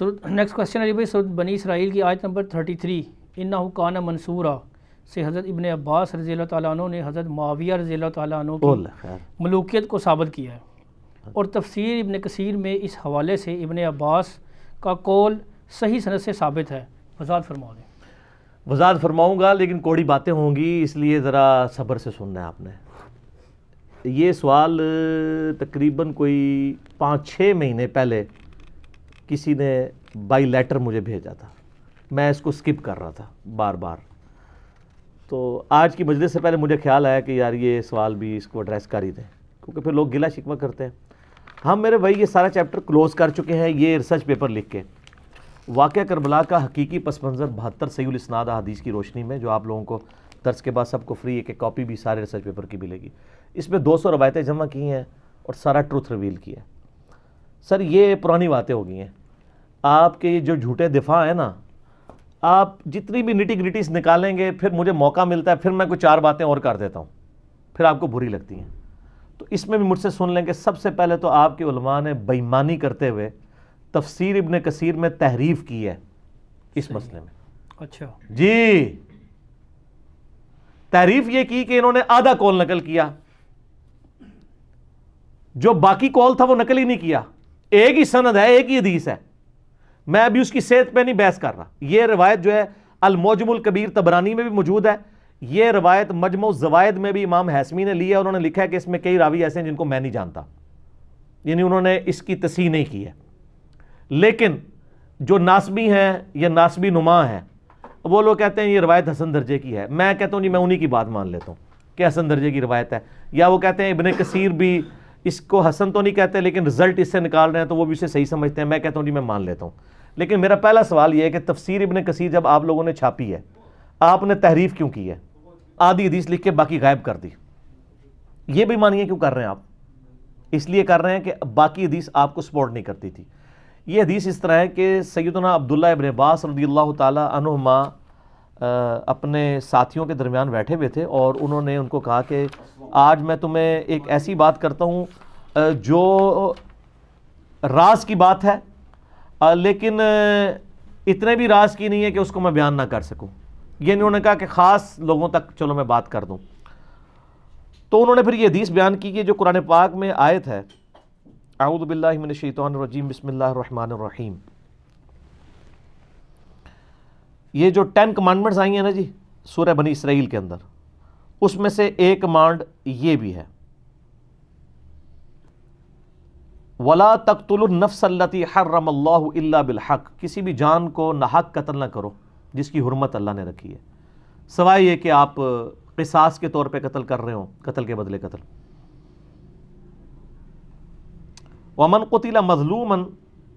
Next question ہے جی بھائی، سورۃ بنی اسرائیل کی آیت نمبر 33 انہ کان منصورا سے حضرت ابن عباس رضی اللہ تعالیٰ عنہ نے حضرت معاویہ رضی اللہ تعالیٰ عنہ کی ملوکیت کو ثابت کیا ہے، اور تفسیر ابن کثیر میں اس حوالے سے ابن عباس کا قول صحیح سند سے ثابت ہے، وضاحت فرما دیں۔ وضاحت فرماؤں گا لیکن کوڑی باتیں ہوں گی، اس لیے ذرا صبر سے سننا ہے آپ نے۔ یہ سوال تقریباً کوئی 5-6 مہینے پہلے کسی نے بائی لیٹر مجھے بھیجا تھا، میں اس کو سکپ کر رہا تھا بار بار، تو آج کی مجلس سے پہلے مجھے خیال آیا کہ یار یہ سوال بھی اس کو ایڈریس کر ہی دیں، کیونکہ پھر لوگ گلہ شکوہ کرتے ہیں۔ ہم میرے بھائی یہ سارا چیپٹر کلوز کر چکے ہیں، یہ ریسرچ پیپر لکھ کے واقعہ کربلا کا حقیقی پس منظر 72 صحیح الاسناد احادیث کی روشنی میں، جو آپ لوگوں کو درس کے بعد سب کو فری ایک کاپی بھی سارے ریسرچ پیپر کی ملے گی۔ اس میں 200 روایتیں جمع کی ہیں اور سارا ٹروتھ ریویل کیا ہے۔ سر یہ پرانی باتیں ہو گئی ہیں، آپ کے یہ جو جھوٹے دفاع ہیں نا، آپ جتنی بھی نٹی گریٹیز نکالیں گے، پھر مجھے موقع ملتا ہے، پھر میں کوئی 4 باتیں اور کر دیتا ہوں، پھر آپ کو بری لگتی ہیں۔ تو اس میں بھی مجھ سے سن لیں کہ سب سے پہلے تو آپ کے علماء نے بےایمانی کرتے ہوئے تفسیر ابن کثیر میں تحریف کی ہے اس مسئلے میں۔ اچھا جی، تحریف یہ کی کہ انہوں نے آدھا قول نقل کیا، جو باقی قول تھا وہ نقل ہی نہیں کیا۔ ایک ہی سند ہے، ایک ہی حدیث ہے، میں ابھی اس کی صحت پہ نہیں بحث کر رہا۔ یہ روایت جو ہے المعجم الکبیر طبرانی میں بھی موجود ہے، یہ روایت مجمع الزوائد میں بھی امام حیثمی نے لی ہے، انہوں نے لکھا ہے کہ اس میں کئی راوی ایسے ہیں جن کو میں نہیں جانتا، یعنی انہوں نے اس کی تصحیح نہیں کی ہے۔ لیکن جو ناسبی ہیں یا ناسبی نما ہیں، وہ لوگ کہتے ہیں یہ روایت حسن درجے کی ہے، میں کہتا ہوں جی میں انہی کی بات مان لیتا ہوں کہ حسن درجے کی روایت ہے۔ یا وہ کہتے ہیں ابن کثیر بھی اس کو حسن تو نہیں کہتے لیکن رزلٹ اس سے نکال رہے ہیں تو وہ بھی اسے صحیح سمجھتے ہیں، میں کہتا ہوں جی میں مان لیتا ہوں۔ لیکن میرا پہلا سوال یہ ہے کہ تفسیر ابن کثیر جب آپ لوگوں نے چھاپی ہے، آپ نے تحریف کیوں کی ہے؟ آدھی حدیث لکھ کے باقی غائب کر دی، یہ بھی مانیے کیوں کر رہے ہیں آپ؟ اس لیے کر رہے ہیں کہ باقی حدیث آپ کو سپورٹ نہیں کرتی تھی۔ یہ حدیث اس طرح ہے کہ سیدنا عبداللہ ابن عباس رضی اللہ تعالی عنہما اپنے ساتھیوں کے درمیان بیٹھے ہوئے تھے، اور انہوں نے ان کو کہا کہ آج میں تمہیں ایک ایسی بات کرتا ہوں جو راز کی بات ہے، لیکن اتنے بھی راز کی نہیں ہے کہ اس کو میں بیان نہ کر سکوں۔ یہ انہوں نے کہا کہ خاص لوگوں تک چلو میں بات کر دوں۔ تو انہوں نے پھر یہ حدیث بیان کی کہ جو قرآن پاک میں آیت ہے، اعوذ باللہ من الشیطان الرجیم بسم اللہ الرحمن الرحیم، یہ جو 10 کمانڈمنٹس آئی ہیں نا جی سورہ بنی اسرائیل کے اندر، اس میں سے ایک کمانڈ یہ بھی ہے، وَلَا تَقْتُلُوا النَّفْسَ الَّتِي حَرَّمَ اللَّهُ إِلَّا بِالْحَقِّ، کسی بھی جان کو ناحق قتل نہ کرو جس کی حرمت اللہ نے رکھی ہے، سوائے یہ کہ آپ قصاص کے طور پہ قتل کر رہے ہوں، قتل کے بدلے قتل۔ وَمَنْ قُتِلَ مَظْلُومًا،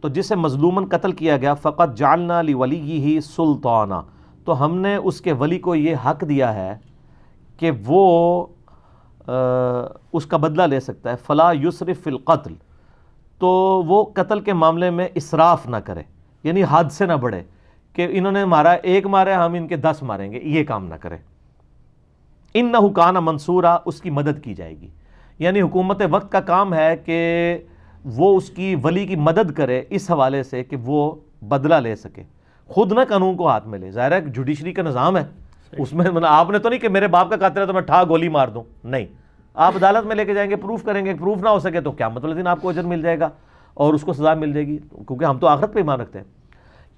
تو جسے مظلوماً قتل کیا گیا، فَقَدْ جَعَلْنَا لِوَلِيِّهِ سُلْطَانًا، تو ہم نے اس کے ولی کو یہ حق دیا ہے کہ وہ اس کا بدلہ لے سکتا ہے، فَلَا يُسْرِفْ فِي الْقَتْلِ، تو وہ قتل کے معاملے میں اسراف نہ کرے، یعنی حد سے نہ بڑھے کہ انہوں نے مارا، ایک مارا ہم ان کے 10 ماریں گے، یہ کام نہ کرے۔ اِنَّهُ كَانَ مَنْصُورًا، اس کی مدد کی جائے گی، یعنی حکومت وقت کا کام ہے کہ وہ اس کی ولی کی مدد کرے اس حوالے سے کہ وہ بدلہ لے سکے، خود نہ قانون کو ہاتھ میں لے۔ ظاہر ہے جوڈیشری کا نظام ہے، اس میں آپ نے تو نہیں کہ میرے باپ کا قاتل ہے تو میں ٹھا گولی مار دوں، نہیں، آپ عدالت میں لے کے جائیں گے، پروف کریں گے، پروف نہ ہو سکے تو قیامت والے دن آپ کو اجر مل جائے گا اور اس کو سزا مل جائے گی، کیونکہ ہم تو آخرت پہ ایمان رکھتے ہیں۔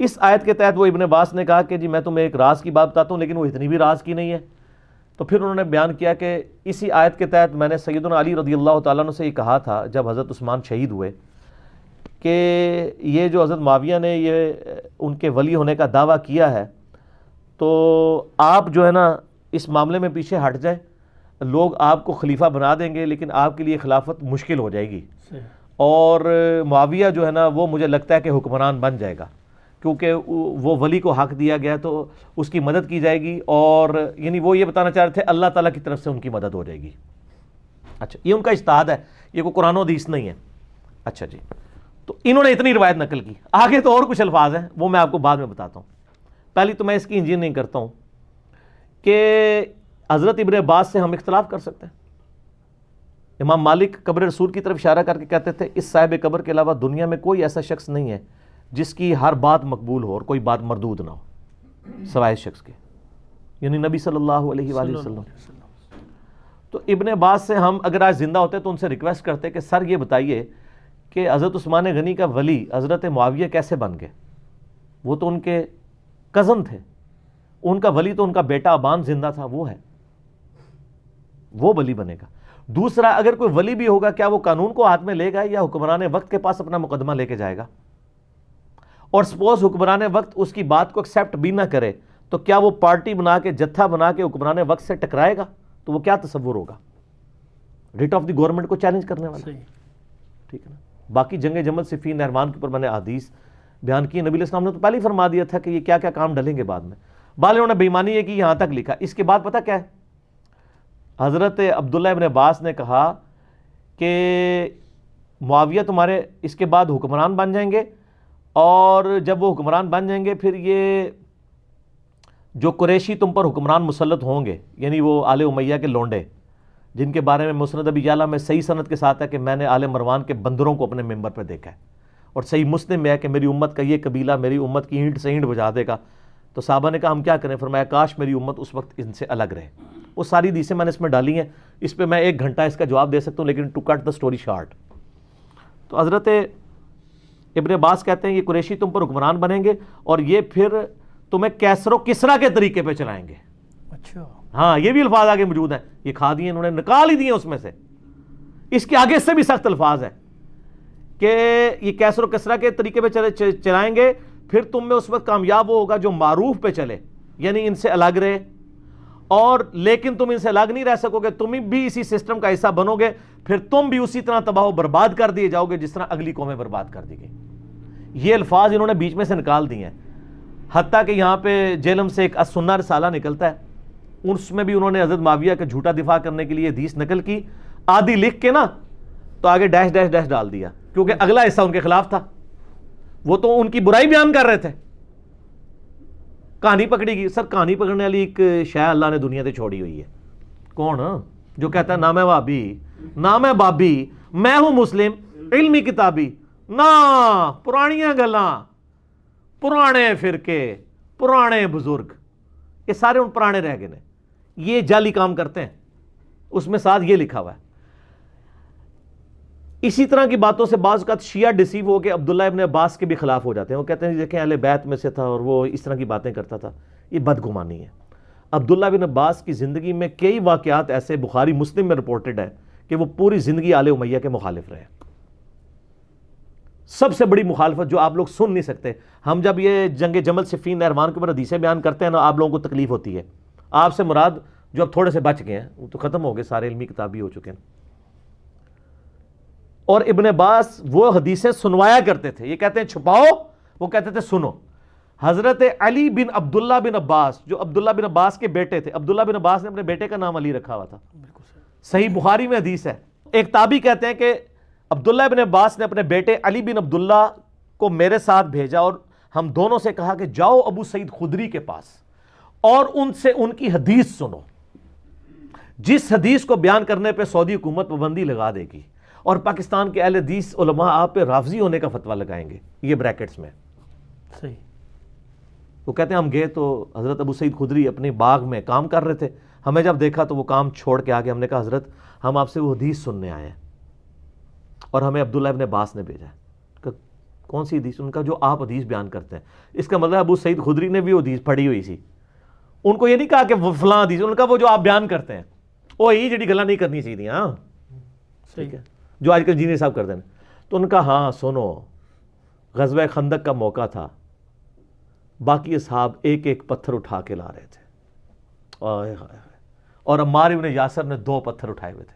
اس آیت کے تحت وہ ابن عباس نے کہا کہ جی میں تمہیں ایک راز کی بات بتاتا ہوں لیکن وہ اتنی بھی راز کی نہیں ہے۔ تو پھر انہوں نے بیان کیا کہ اسی آیت کے تحت میں نے سیدنا علی رضی اللہ تعالیٰ عنہ سے یہ کہا تھا جب حضرت عثمان شہید ہوئے کہ یہ جو حضرت معاویہ نے یہ ان کے ولی ہونے کا دعویٰ کیا ہے، تو آپ جو ہے نا اس معاملے میں پیچھے ہٹ جائیں، لوگ آپ کو خلیفہ بنا دیں گے لیکن آپ کے لیے خلافت مشکل ہو جائے گی، اور معاویہ جو ہے نا وہ مجھے لگتا ہے کہ حکمران بن جائے گا، کیونکہ وہ ولی کو حق دیا گیا تو اس کی مدد کی جائے گی، اور یعنی وہ یہ بتانا چاہ رہے تھے اللہ تعالیٰ کی طرف سے ان کی مدد ہو جائے گی۔ اچھا، یہ ان کا اجتہاد ہے، یہ کوئی قرآن و حدیث نہیں ہے۔ اچھا جی، تو انہوں نے اتنی روایت نقل کی، آگے تو اور کچھ الفاظ ہیں وہ میں آپ کو بعد میں بتاتا ہوں۔ پہلی تو میں اس کی انجینئرنگ کرتا ہوں کہ حضرت ابن عباس سے ہم اختلاف کر سکتے ہیں۔ امام مالک قبر رسول کی طرف اشارہ کر کے کہتے تھے اس صاحب قبر کے علاوہ دنیا میں کوئی ایسا شخص نہیں ہے جس کی ہر بات مقبول ہو اور کوئی بات مردود نہ ہو سوائے اس شخص کے، یعنی نبی صلی اللہ علیہ وآلہ وسلم۔ تو ابن عباس سے ہم اگر آج زندہ ہوتے تو ان سے ریکویسٹ کرتے کہ سر یہ بتائیے کہ حضرت عثمان غنی کا ولی حضرت معاویہ کیسے بن گئے؟ وہ تو ان کے کزن تھے، ان کا ولی تو ان کا بیٹا ابان زندہ تھا، وہ ہے، وہ ولی بنے گا۔ دوسرا، اگر کوئی ولی بھی ہوگا کیا وہ قانون کو ہاتھ میں لے گا یا حکمران وقت کے پاس اپنا مقدمہ لے کے جائے گا؟ اور سپوز حکمران وقت اس کی بات کو ایکسیپٹ بھی نہ کرے تو کیا وہ پارٹی بنا کے جتھا بنا کے حکمران وقت سے ٹکرائے گا؟ تو وہ کیا تصور ہوگا؟ ریٹ آف دی گورنمنٹ کو چیلنج کرنے والا، ٹھیک ہے نا۔ باقی جنگ جمل صفین نہروان کے اوپر میں نے حدیث بیان کی، نبی علیہ السلام نے تو پہلے ہی فرما دیا تھا کہ یہ کیا کیا کام ڈلیں گے بعد میں۔ انہوں نے بے ایمانی ہے کہ یہاں تک لکھا، اس کے بعد پتہ کیا ہے؟ حضرت عبداللہ ابن عباس نے کہا کہ معاویہ تمہارے اس کے بعد حکمران بن جائیں گے، اور جب وہ حکمران بن جائیں گے پھر یہ جو قریشی تم پر حکمران مسلط ہوں گے، یعنی وہ آل امیہ کے لونڈے، جن کے بارے میں مسند ابی یعلا میں صحیح سند کے ساتھ ہے کہ میں نے آل مروان کے بندروں کو اپنے ممبر پہ دیکھا ہے، اور صحیح مسلم میں ہے کہ میری امت کا یہ قبیلہ میری امت کی اینٹ سے اینٹ بجا دے گا۔ تو صحابہ نے کہا ہم کیا کریں؟ فرمایا کاش میری امت اس وقت ان سے الگ رہے۔ وہ ساری حدیثیں میں نے اس میں ڈالی ہیں، اس پہ میں 1 گھنٹہ اس کا جواب دے سکتا ہوں، لیکن to cut the story short, تو حضرت ابن عباس کہتے ہیں یہ قریشی تم پر حکمران بنیں گے اور یہ پھر تمہیں کیسر و کسرا کے طریقے پہ چلائیں گے۔ اچھا، ہاں یہ بھی الفاظ آگے موجود ہیں، یہ کھا دیے انہوں نے، نکال ہی دیے اس میں سے۔ اس کے آگے سے بھی سخت الفاظ ہیں کہ یہ کیسر و کسرا کے طریقے پہ چلائیں گے، پھر تم میں اس وقت کامیاب وہ ہوگا جو معروف پہ چلے، یعنی ان سے الگ رہے، اور لیکن تم ان سے الگ نہیں رہ سکو گے، تم بھی اسی سسٹم کا حصہ بنو گے، پھر تم بھی اسی طرح تباہ و برباد کر دیے جاؤ گے جس طرح اگلی قومیں برباد کر دی گئی۔ یہ الفاظ انہوں نے بیچ میں سے نکال دیے ہیں، حتیٰ کہ یہاں پہ جیلم سے ایک السنہ رسالہ نکلتا ہے، اس میں بھی انہوں نے حضرت معاویہ کا جھوٹا دفاع کرنے کے لیے حدیث نقل کی، آدھی لکھ کے نا تو آگے ڈیش ڈیش ڈیش ڈال دیا، کیونکہ اگلا حصہ ان کے خلاف تھا، وہ تو ان کی برائی بیان کر رہے تھے۔ کہانی پکڑی گئی، سر کہانی پکڑنے والی ایک شے اللہ نے دنیا سے چھوڑی ہوئی ہے، کون؟ جو کہتا ہے نام ہے بابی، نام ہے بابی، میں ہوں مسلم، علمی کتابی، نہ پرانیاں گلاں، پرانے فرقے، پرانے بزرگ، یہ سارے ان پرانے رہ گئے ہیں، یہ جعلی کام کرتے ہیں، اس میں ساتھ یہ لکھا ہوا ہے۔ اسی طرح کی باتوں سے بعض اوقات شیعہ ڈسیو ہو کے عبداللہ ابن عباس کے بھی خلاف ہو جاتے ہیں، وہ کہتے ہیں دیکھیں اہل بیت میں سے تھا اور وہ اس طرح کی باتیں کرتا تھا، یہ بدگمانی ہے۔ عبداللہ بن عباس کی زندگی میں کئی واقعات ایسے بخاری مسلم میں رپورٹڈ ہے کہ وہ پوری زندگی آل امیہ کے مخالف رہے۔ سب سے بڑی مخالفت جو آپ لوگ سن نہیں سکتے، ہم جب یہ جنگ جمل صفین نہروان کے اوپر حدیثیں بیان کرتے ہیں نا، آپ لوگوں کو تکلیف ہوتی ہے۔ آپ سے مراد جو اب تھوڑے سے بچ گئے ہیں وہ تو ختم ہو گئے، سارے علمی کتابی ہو چکے ہیں۔ اور ابن عباس وہ حدیثیں سنوایا کرتے تھے، یہ کہتے ہیں چھپاؤ، وہ کہتے تھے سنو۔ حضرت علی بن عبداللہ بن عباس جو عبداللہ بن عباس کے بیٹے تھے، عبداللہ بن عباس نے اپنے بیٹے کا نام علی رکھا ہوا تھا، صحیح بخاری میں حدیث ہے۔ ایک تابعی کہتے ہیں کہ عبداللہ بن عباس نے اپنے بیٹے علی بن عبداللہ کو میرے ساتھ بھیجا اور ہم دونوں سے کہا کہ جاؤ ابو سعید خدری کے پاس اور ان سے ان کی حدیث سنو، جس حدیث کو بیان کرنے پہ سعودی حکومت پابندی لگا دے گی اور پاکستان کے اہل حدیث علماء آپ پہ رافضی ہونے کا فتویٰ لگائیں گے، یہ بریکٹس میں صحیح۔ وہ کہتے ہیں ہم گئے تو حضرت ابو سعید خدری اپنے باغ میں کام کر رہے تھے، ہمیں جب دیکھا تو وہ کام چھوڑ کے آگے، ہم نے کہا حضرت ہم آپ سے وہ حدیث سننے آئے ہیں، اور ہمیں عبداللہ ابن عباس نے بھیجا ہے۔ کون سی حدیث؟ ان کا جو آپ حدیث بیان کرتے ہیں۔ اس کا مطلب ابو سعید خدری نے بھی وہ حدیث پڑھی ہوئی سی، ان کو یہ نہیں کہا کہ وہ فلاں حدیث، ان کا وہ جو آپ بیان کرتے ہیں وہ یہ جڑی گلا نہیں کرنی چاہیے، ہاں ٹھیک ہے، جو آج کل انجینئر صاحب کرتے ہیں۔ تو ان کا ہاں سنو، غزوہ خندق کا موقع تھا، باقی اصحاب ایک ایک پتھر اٹھا کے لا رہے تھے، اور عمار بن یاسر نے 2 پتھر اٹھائے ہوئے تھے،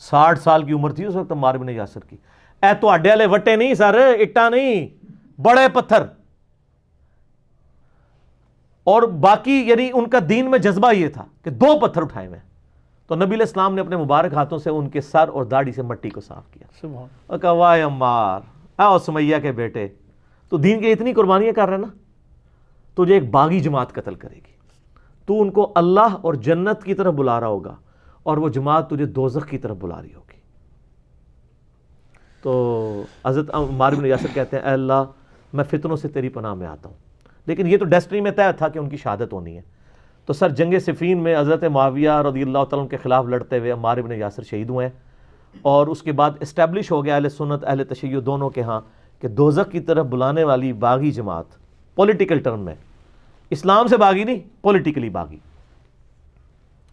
60 سال کی عمر تھی اس وقت عمار بن یاسر کی۔ اے تو اڈے والے وٹے نہیں سر، اٹا نہیں، بڑے پتھر، اور باقی یعنی ان کا دین میں جذبہ یہ تھا کہ 2 پتھر اٹھائے ہوئے۔ تو نبی علیہ السلام نے اپنے مبارک ہاتھوں سے ان کے سر اور داڑھی سے مٹی کو صاف کیا، سبحان، اور کہا واہ عمار، اے سمیہ کے بیٹے، تو دین کے اتنی قربانیاں کر رہے نا، تجھے ایک باغی جماعت قتل کرے گی، تو ان کو اللہ اور جنت کی طرف بلا رہا ہوگا اور وہ جماعت تجھے دوزخ کی طرف بلا رہی ہوگی۔ تو حضرت عمار بن یاسر کہتے ہیں اے اللہ میں فتنوں سے تیری پناہ میں آتا ہوں. لیکن یہ تو ڈیسٹنی میں طے تھا کہ ان کی شہادت ہونی ہے. تو سر جنگ صفین میں حضرت معاویہ رضی اللہ تعالیٰ عنہ کے خلاف لڑتے ہوئے عمار ابن یاسر شہید ہوئے ہیں, اور اس کے بعد اسٹیبلش ہو گیا اہل سنت اہل تشیع دونوں کے ہاں کہ دوزخ کی طرف بلانے والی باغی جماعت, پولیٹیکل ٹرم میں, اسلام سے باغی نہیں, پولیٹیکلی باغی,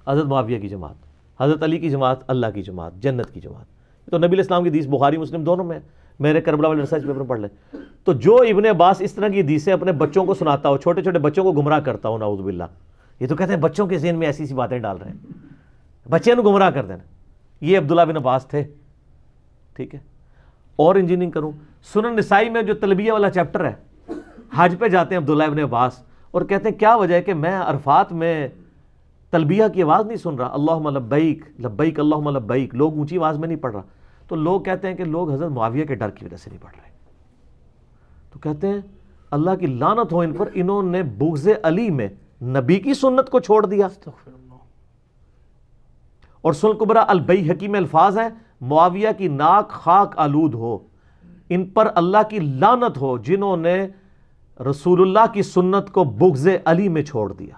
حضرت معاویہ کی جماعت, حضرت علی کی جماعت, اللہ کی جماعت, جنت کی جماعت. تو نبی علیہ السلام کی حدیث بخاری مسلم دونوں میں, میرے کربلا والے ریسرچ پیپر پڑھ لیں. تو جو ابن عباس اس طرح کی حدیثیں اپنے بچوں کو سناتا ہو, چھوٹے چھوٹے بچوں کو گمراہ کرتا ہو, نعوذ باللہ, یہ تو کہتے ہیں بچوں کے ذہن میں ایسی سی باتیں ڈال رہے ہیں, بچے نے گمراہ کر دینا. یہ عبداللہ بن عباس تھے. ٹھیک ہے. اور انجینئرنگ کروں, سنن نسائی میں جو تلبیہ والا چیپٹر ہے, حج پہ جاتے ہیں عبداللہ ابن عباس اور کہتے ہیں کیا وجہ ہے کہ میں عرفات میں تلبیہ کی آواز نہیں سن رہا, اللہم لبیک لبیک اللہم لبیک, لوگ اونچی آواز میں نہیں پڑھ رہا. تو لوگ کہتے ہیں کہ لوگ حضرت معاویہ کے ڈر کی وجہ سے نہیں پڑھ رہے. تو کہتے ہیں اللہ کی لعنت ہو ان پر, انہوں نے بغض علی میں نبی کی سنت کو چھوڑ دیا. اور سنن کبریٰ البیہقی میں الفاظ ہیں, معاویہ کی ناک خاک آلود ہو, ان پر اللہ کی لعنت ہو جنہوں نے رسول اللہ کی سنت کو بغض علی میں چھوڑ دیا.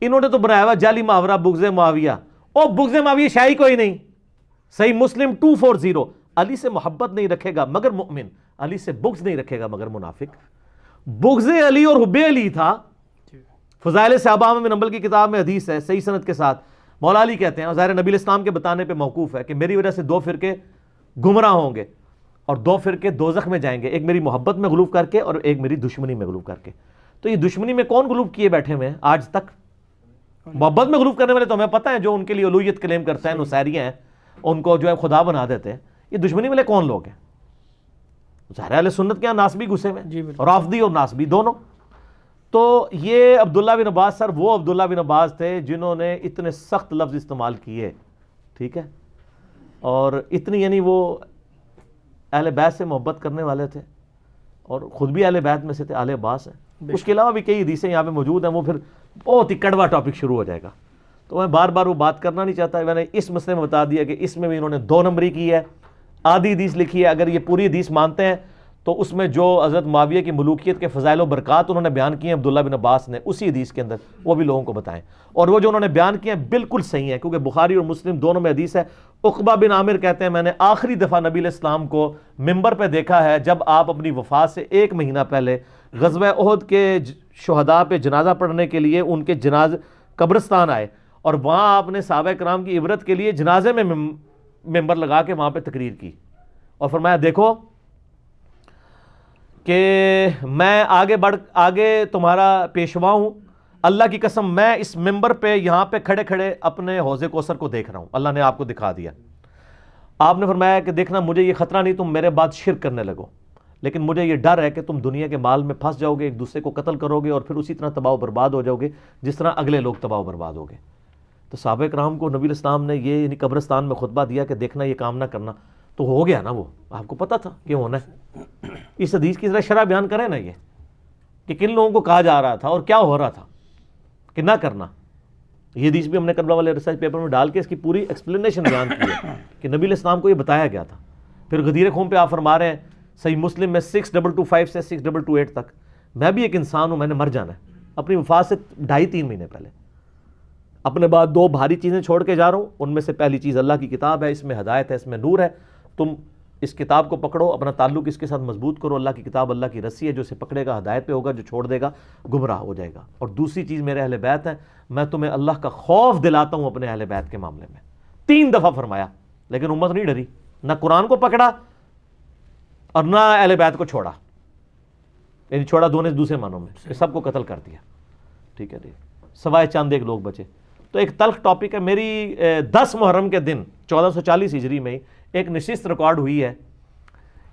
انہوں نے تو بنایا ہوا جعلی محاورہ بغض معاویہ. او بغض معاویہ شاہی کوئی نہیں. صحیح مسلم 240, علی سے محبت نہیں رکھے گا مگر مؤمن, علی سے بغض نہیں رکھے گا مگر منافق. بغض علی اور حب علی تھا. فضائل صحابہ بن حنبل کی کتاب میں حدیث ہے صحیح سند کے ساتھ, مولا علی کہتے ہیں, ظاہر نبی الاسلام کے بتانے پہ موقوف ہے, کہ میری وجہ سے 2 فرقے گمراہ ہوں گے اور 2 فرقے دوزخ میں جائیں گے, ایک میری محبت میں غلوب کر کے اور ایک میری دشمنی میں غلوب کر کے. تو یہ دشمنی میں کون غلوب کیے بیٹھے ہوئے ہیں آج تک؟ محبت میں غلوب کرنے والے تو ہمیں پتہ ہے, جو ان کے لیے الوہیت کلیم کرتے ہیں, نصیریہ ہیں, ان کو جو ہے خدا بنا دیتے ہیں. یہ دشمنی والے کون لوگ ہیں؟ ظاہر اہل سنت کے یہاں ناسبی گھسے ہوئے, رافضی اور ناسبی دونوں. تو یہ عبداللہ بن عباس سر وہ عبداللہ بن عباس تھے جنہوں نے اتنے سخت لفظ استعمال کیے. ٹھیک ہے. اور اتنی, یعنی وہ اہل بیت سے محبت کرنے والے تھے اور خود بھی اہل بیت میں سے تھے, اہل عباس ہیں. اس کے علاوہ بھی کئی حدیثیں یہاں پہ موجود ہیں, وہ پھر بہت ہی کڑوا ٹاپک شروع ہو جائے گا, تو میں بار بار وہ بات کرنا نہیں چاہتا. میں نے اس مسئلے میں بتا دیا کہ اس میں بھی انہوں نے 2 نمبری کی ہے, آدھی حدیث لکھی ہے. اگر یہ پوری حدیث مانتے ہیں تو اس میں جو حضرت معاویہ کی ملوکیت کے فضائل و برکات انہوں نے بیان کیے ہیں عبداللہ بن عباس نے, اسی حدیث کے اندر وہ بھی لوگوں کو بتائیں. اور وہ جو انہوں نے بیان کیے ہیں بالکل صحیح ہیں, کیونکہ بخاری اور مسلم دونوں میں حدیث ہے. عقبہ بن عامر کہتے ہیں میں نے آخری دفعہ نبی علیہ السلام کو ممبر پہ دیکھا ہے جب آپ اپنی وفات سے 1 مہینہ پہلے غزوہ احد کے شہداء پہ جنازہ پڑھنے کے لیے ان کے قبرستان آئے, اور وہاں آپ نے صحابہ کرام کی عبرت کے لیے جنازے میں ممبر لگا کے وہاں پہ تقریر کی, اور فرمایا دیکھو کہ میں آگے تمہارا پیشوا ہوں, اللہ کی قسم میں اس ممبر پہ یہاں پہ کھڑے کھڑے اپنے حوض کوثر کو دیکھ رہا ہوں, اللہ نے آپ کو دکھا دیا. آپ نے فرمایا کہ دیکھنا مجھے یہ خطرہ نہیں تم میرے بعد شرک کرنے لگو, لیکن مجھے یہ ڈر ہے کہ تم دنیا کے مال میں پھنس جاؤ گے, ایک دوسرے کو قتل کرو گے اور پھر اسی طرح تباہ و برباد ہو جاؤ گے جس طرح اگلے لوگ تباہ و برباد ہو گئے. تو صحابہ کرام کو نبی الاسلام نے یہ یعنی قبرستان میں خطبہ دیا کہ دیکھنا یہ کام نہ کرنا, تو ہو گیا نا, وہ آپ کو پتا تھا کہ ہونا ہے. اس حدیث کی ذرا شرح بیان کریں نا, یہ کہ کن لوگوں کو کہا جا رہا تھا اور کیا ہو رہا تھا کہ نہ کرنا. یہ حدیث بھی ہم نے کربلا والے ریسرچ پیپر میں ڈال کے اس کی پوری ایکسپلینیشن بیان کی ہے کہ نبی علیہ السلام کو یہ بتایا گیا تھا. پھر غدیر خون پہ آپ فرما رہے ہیں صحیح مسلم میں 6225 سے 6228 تک, میں بھی ایک انسان ہوں, میں نے مر جانا ہے. اپنی وفات سے 2.5-3 مہینے پہلے اپنے بعد 2 بھاری چیزیں چھوڑ کے جا رہا ہوں. ان میں سے پہلی چیز اللہ کی کتاب ہے, اس میں ہدایت ہے, اس میں نور ہے. تم اس کتاب کو پکڑو, اپنا تعلق اس کے ساتھ مضبوط کرو. اللہ کی کتاب اللہ کی رسی ہے, جو اسے پکڑے گا ہدایت پہ ہوگا, جو چھوڑ دے گا گمراہ ہو جائے گا. اور دوسری چیز میرے اہل بیت ہیں, میں تمہیں اللہ کا خوف دلاتا ہوں اپنے اہل بیت کے معاملے میں. 3 دفعہ فرمایا, لیکن امت نہیں ڈری, نہ قرآن کو پکڑا اور نہ اہل بیت کو چھوڑا, یعنی چھوڑا دوسرے معنوں میں کہ سب کو قتل کر دیا. ٹھیک ہے جی, سوائے چند ایک لوگ بچے. تو ایک تلخ ٹاپک ہے. میری 10 محرم کے دن 1440 ہجری میں ایک نشست ریکارڈ ہوئی ہے,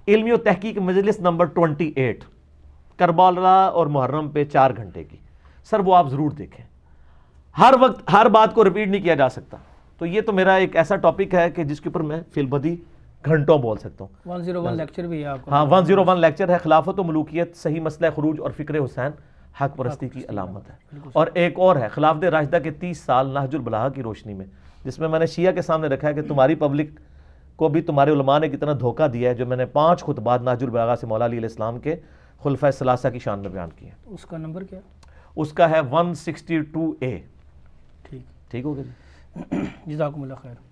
علمی و تحقیق مجلس نمبر 28, کربلا اور محرم پہ 4 گھنٹے کی. سر وہ آپ ضرور دیکھیں, ہر وقت ہر بات کو ریپیٹ نہیں کیا جا سکتا. تو یہ تو میرا ایک ایسا ٹاپک ہے کہ جس کے اوپر میں فی البدی گھنٹوں بول سکتا ہوں. 101 لیکچر بھی ہے آپ کا. ہاں 101 لیکچر ہے, خلافت و ملوکیت, صحیح مسئلہ خروج اور فکر حسین حق پرستی کی علامت ہے. اور ایک اور ہے خلافت راشدہ کے 30 سال نہج البلاغہ کی روشنی میں, جس میں نے شیعہ کے سامنے رکھا ہے کہ تمہاری پبلک کو بھی تمہارے علماء نے کتنا دھوکہ دیا ہے. جو میں نے 5 خطبات نہج البلاغہ سے مولا علی علیہ السلام کے خلفۂ ثلاثہ کی شان میں بیان کی ہیں. اس کا نمبر کیا؟ اس کا ہے 162A. ٹھیک ٹھیک ہو گیا جی. جزاکم اللہ خیر.